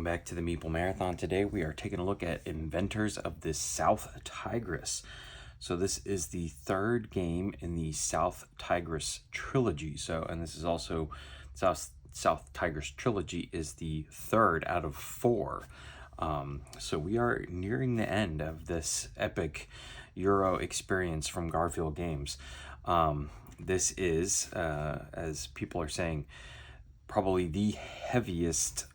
back to the Meeple Marathon. Today we are taking a look at Inventors of the South Tigris. So this is the third game in the South Tigris Trilogy. And this is also South Tigris Trilogy is the third out of 4. So we are nearing the end of this epic Euro experience from Garphill Games. This is, as people are saying, probably the heaviest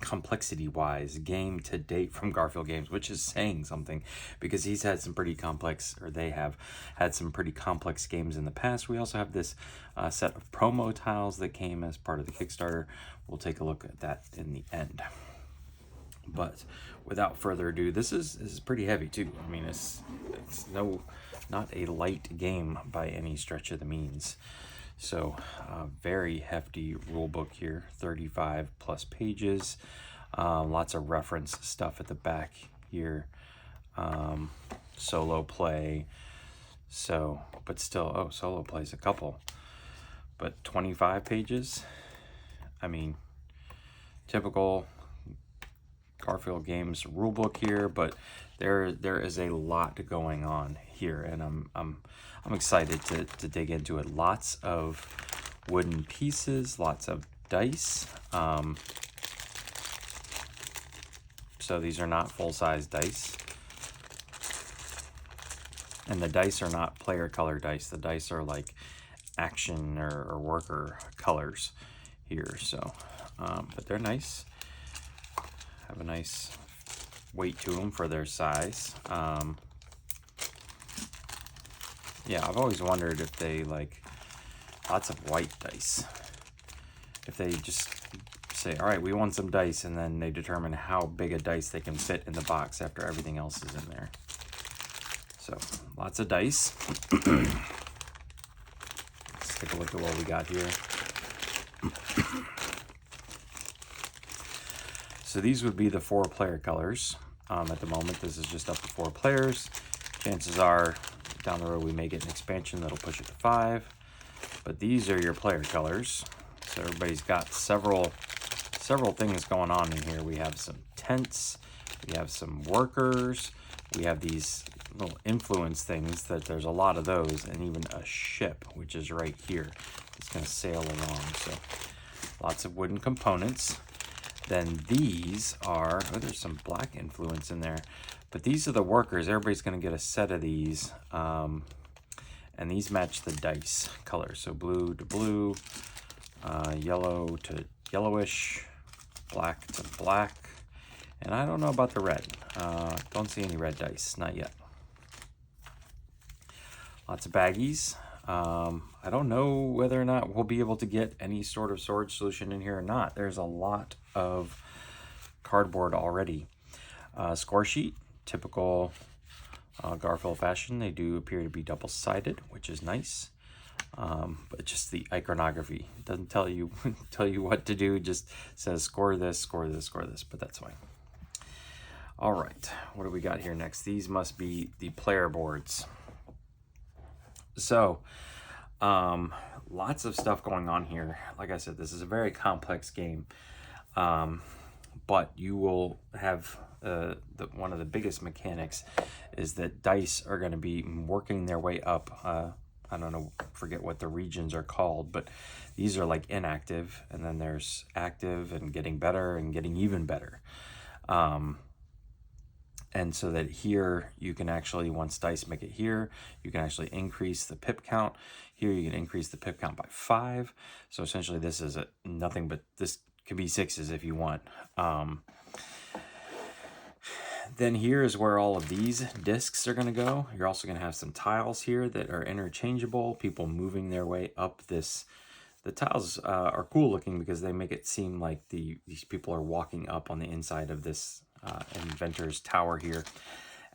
complexity-wise game to date from Garphill Games, which is saying something because he's had some pretty complex, or they have had some pretty complex games in the past. We also have this set of promo tiles that came as part of the Kickstarter. We'll take a look at that in the end. But without further ado, this is pretty heavy too. I mean, it's not a light game by any stretch of the means. So very hefty rule book here, 35 plus pages, lots of reference stuff at the back here, solo play. So, but still, solo plays a couple, but 25 pages. I mean, typical Garphill Games rulebook here, but there is a lot going on here, and I'm excited to dig into it. Lots of wooden pieces, lots of dice. So these are not full-size dice, and the dice are not player color dice. The dice are like action or worker colors here. So, but they're nice. Have a nice weight to them for their size. Yeah, I've always wondered if they like lots of white dice. If they just say, all right, we want some dice, and then they determine how big a dice they can fit in the box after everything else is in there. So lots of dice. Let's take a look at what we got here. So these would be the 4 player colors. At the moment, this is just up to 4 players. Chances are down the road we may get an expansion that'll push it to 5. But these are your player colors. So everybody's got several things going on in here. We have some tents, we have some workers, we have these little influence things that there's a lot of those, and even a ship, which is right here. It's going to sail along. So lots of wooden components. Then these are, there's some black influence in there, but these are the workers. Everybody's going to get a set of these, and these match the dice color. So blue to blue, yellow to yellowish, black to black, and I don't know about the red. Don't see any red dice, not yet. Lots of baggies. I don't know whether or not we'll be able to get any sort of storage solution in here or not. There's a lot of cardboard already. Score sheet, typical Garphill fashion. They do appear to be double-sided, which is nice. But just the iconography doesn't tell you what to do. It just says score this, score this, score this, but that's fine. All right, what do we got here next? These must be the player boards. So, lots of stuff going on here. Like I said, this is a very complex game, but you will have one of the biggest mechanics is that dice are going to be working their way up. I don't know, forget what the regions are called, but these are like inactive, and then there's active and getting better and getting even better. And so that here you can actually, once dice make it here, you can actually increase the pip count. Here you can increase the pip count by 5. So essentially this is nothing but, this could be 6s if you want. Then here is where all of these discs are going to go. You're also going to have some tiles here that are interchangeable, people moving their way up this. The tiles are cool looking because they make it seem like these people are walking up on the inside of this Inventor's tower here.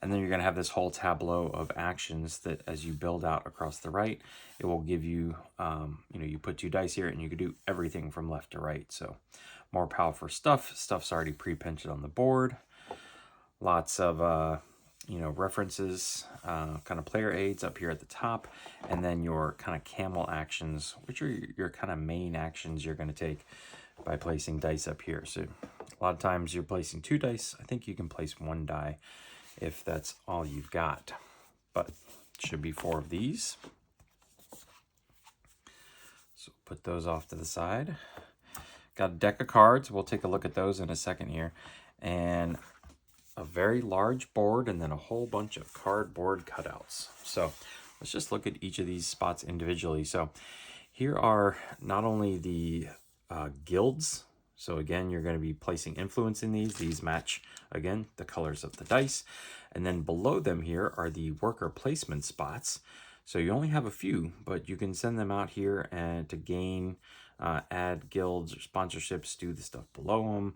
And then you're going to have this whole tableau of actions that as you build out across the right, it will give you, you put 2 dice here and you can do everything from left to right. So more powerful stuff. Stuff's already pre-printed on the board. Lots of, references, kind of player aids up here at the top. And then your kind of camel actions, which are your kind of main actions you're going to take by placing dice up here. So a lot of times you're placing 2 dice. I think you can place 1 die if that's all you've got, but it should be 4 of these. So put those off to the side. Got a deck of cards. We'll take a look at those in a second here. And a very large board, and then a whole bunch of cardboard cutouts. So let's just look at each of these spots individually. So here are not only the guilds. So again, you're going to be placing influence in these. These match, again, the colors of the dice. And then below them here are the worker placement spots. So you only have a few, but you can send them out here and to gain, add guilds or sponsorships, do the stuff below them.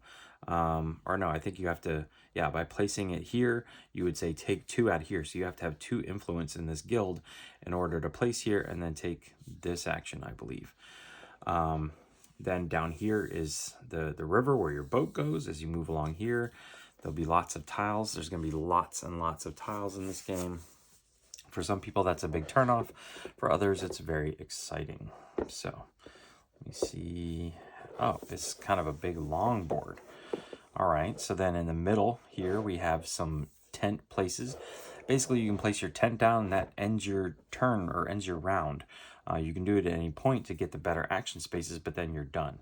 Or no, I think you have to, yeah, by placing it here, you would say take 2 out here. So you have to have 2 influence in this guild in order to place here and then take this action, I believe. Then down here is the river where your boat goes as you move along here. There'll be lots of tiles. There's going to be lots and lots of tiles in this game. For some people, that's a big turnoff. For others, it's very exciting. So let me see. Oh, it's kind of a big long board. All right, so then in the middle here, we have some tent places. Basically, you can place your tent down and that ends your turn or ends your round. You can do it at any point to get the better action spaces, but then you're done.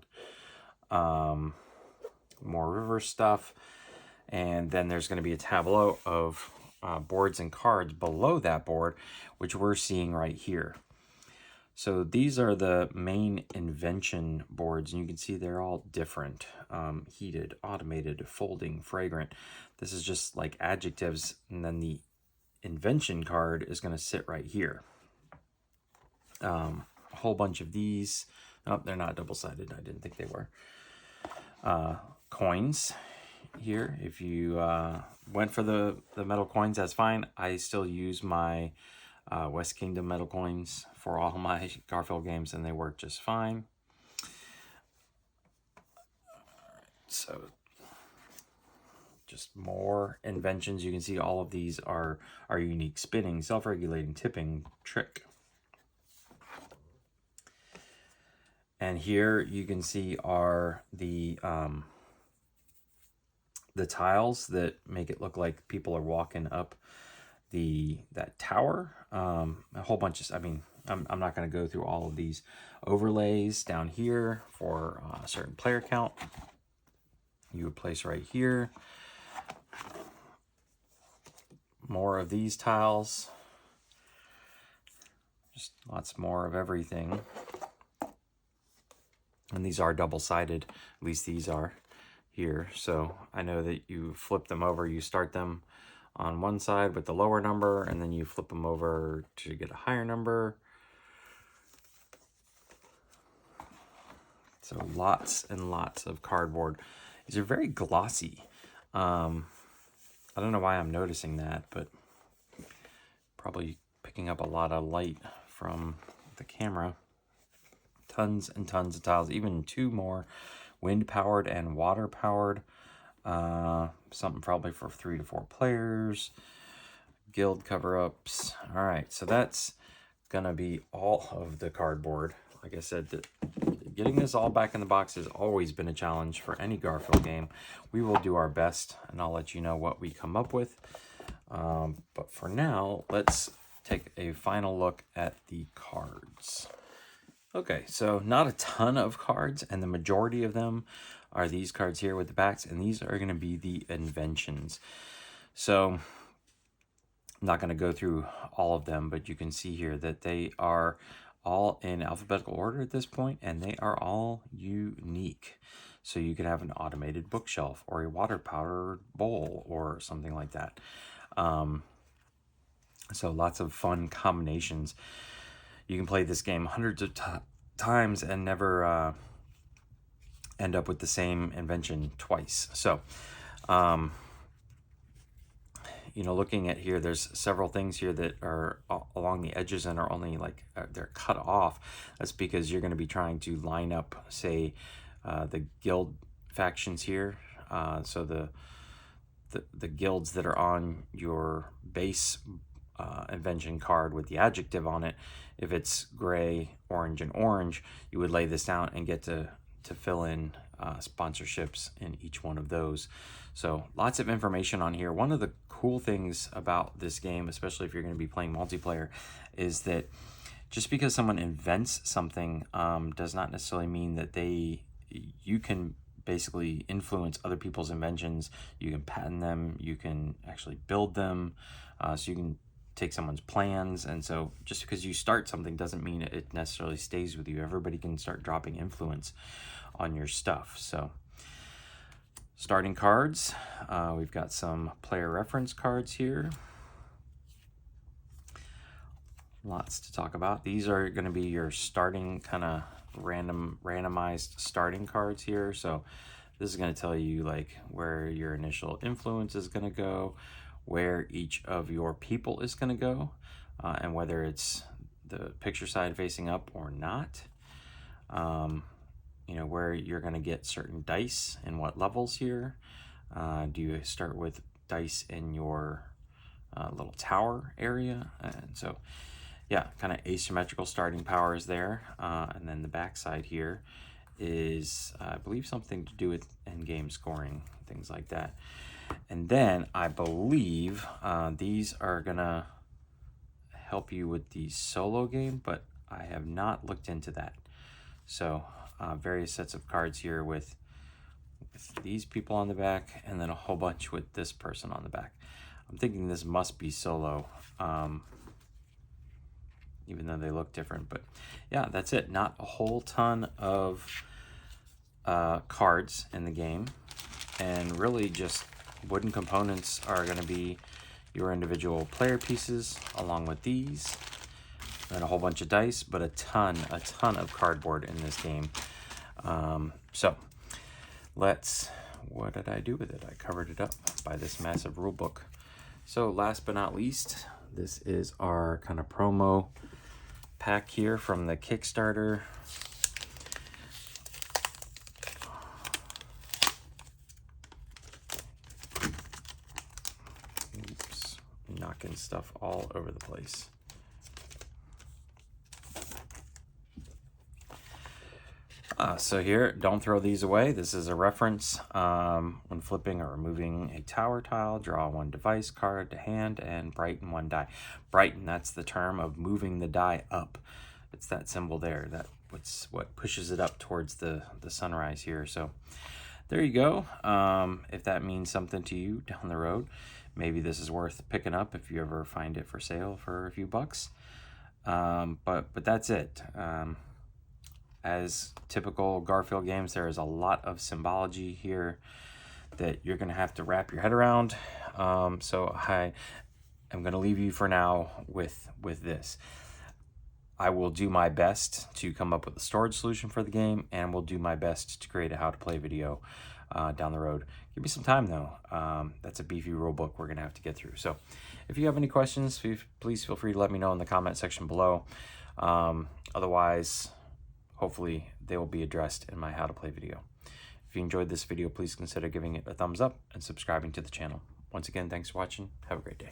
More river stuff. And then there's going to be a tableau of boards and cards below that board, which we're seeing right here. So these are the main invention boards, and you can see they're all different. Heated, automated, folding, fragrant. This is just like adjectives, and then the invention card is going to sit right here. A whole bunch of these. Oh, they're not double-sided. I didn't think they were. Coins here. If you went for the metal coins, that's fine. I still use my West Kingdom metal coins for all my Garphill games, and they work just fine. So just more inventions. You can see all of these are unique: spinning, self-regulating, tipping, trick. And here you can see are the tiles that make it look like people are walking up that tower. A whole bunch of, I mean, I'm not going to go through all of these overlays down here for a certain player count. You would place right here. More of these tiles. Just lots more of everything. And these are double-sided, at least these are here. So I know that you flip them over, you start them on one side with the lower number, and then you flip them over to get a higher number. So lots and lots of cardboard. These are very glossy. I don't know why I'm noticing that, but probably picking up a lot of light from the camera. Tons and tons of tiles, even 2 more, wind-powered and water-powered. Something probably for 3 to 4 players. Guild cover-ups. All right, so that's gonna be all of the cardboard. Like I said, getting this all back in the box has always been a challenge for any Garphill game. We will do our best, and I'll let you know what we come up with. But for now, let's take a final look at the cards. Okay, so not a ton of cards, and the majority of them are these cards here with the backs, and these are going to be the inventions. So I'm not going to go through all of them, but you can see here that they are all in alphabetical order at this point, and they are all unique. So you could have an automated bookshelf or a water-powered bowl or something like that. So lots of fun combinations. You can play this game hundreds of times and never end up with the same invention twice. So, you know, looking at here, there's several things here that are along the edges and are only like, they're cut off. That's because you're going to be trying to line up, say, the guild factions here. So the guilds that are on your base invention card with the adjective on it, if it's gray, orange, and orange, you would lay this down and get to to fill in sponsorships in each one of those. So lots of information on here. One of the cool things about this game, especially if you're going to be playing multiplayer, is that just because someone invents something does not necessarily mean that you can basically influence other people's inventions. You can patent them, you can actually build them, so you can take someone's plans. And so just because you start something doesn't mean it necessarily stays with you. Everybody can start dropping influence on your stuff. So starting cards, we've got some player reference cards here. Lots to talk about. These are going to be your starting kind of randomized starting cards here. So this is going to tell you like where your initial influence is going to go, where each of your people is going to go, and whether it's the picture side facing up or not. You know, where you're going to get certain dice and what levels here. Do you start with dice in your little tower area? And so yeah, kind of asymmetrical starting powers there. And then the back side here is, I believe, something to do with endgame scoring, things like that. And then I believe these are going to help you with the solo game, but I have not looked into that. So various sets of cards here with these people on the back, and then a whole bunch with this person on the back. I'm thinking this must be solo. Even though they look different. But yeah, that's it. Not a whole ton of cards in the game, and really just wooden components are going to be your individual player pieces along with these, and a whole bunch of dice, but a ton of cardboard in this game. So what did I do with it? I covered it up by this massive rule book. So last but not least, this is our kind of promo pack here from the Kickstarter. Oops, knocking stuff all over the place. So here, don't throw these away. This is a reference. When flipping or removing a tower tile, draw one device card to hand and brighten one die. Brighten, that's the term of moving the die up. It's that symbol there. That's what pushes it up towards the sunrise here. So there you go. If that means something to you down the road, maybe this is worth picking up if you ever find it for sale for a few bucks. But that's it. As typical Garphill Games, there is a lot of symbology here that you're going to have to wrap your head around. So I am going to leave you for now with this. I will do my best to come up with a storage solution for the game, and will do my best to create a how to play video down the road. Give me some time though. That's a beefy rule book we're going to have to get through. So if you have any questions, please feel free to let me know in the comment section below. Otherwise, hopefully they will be addressed in my how to play video. If you enjoyed this video, please consider giving it a thumbs up and subscribing to the channel. Once again, thanks for watching. Have a great day.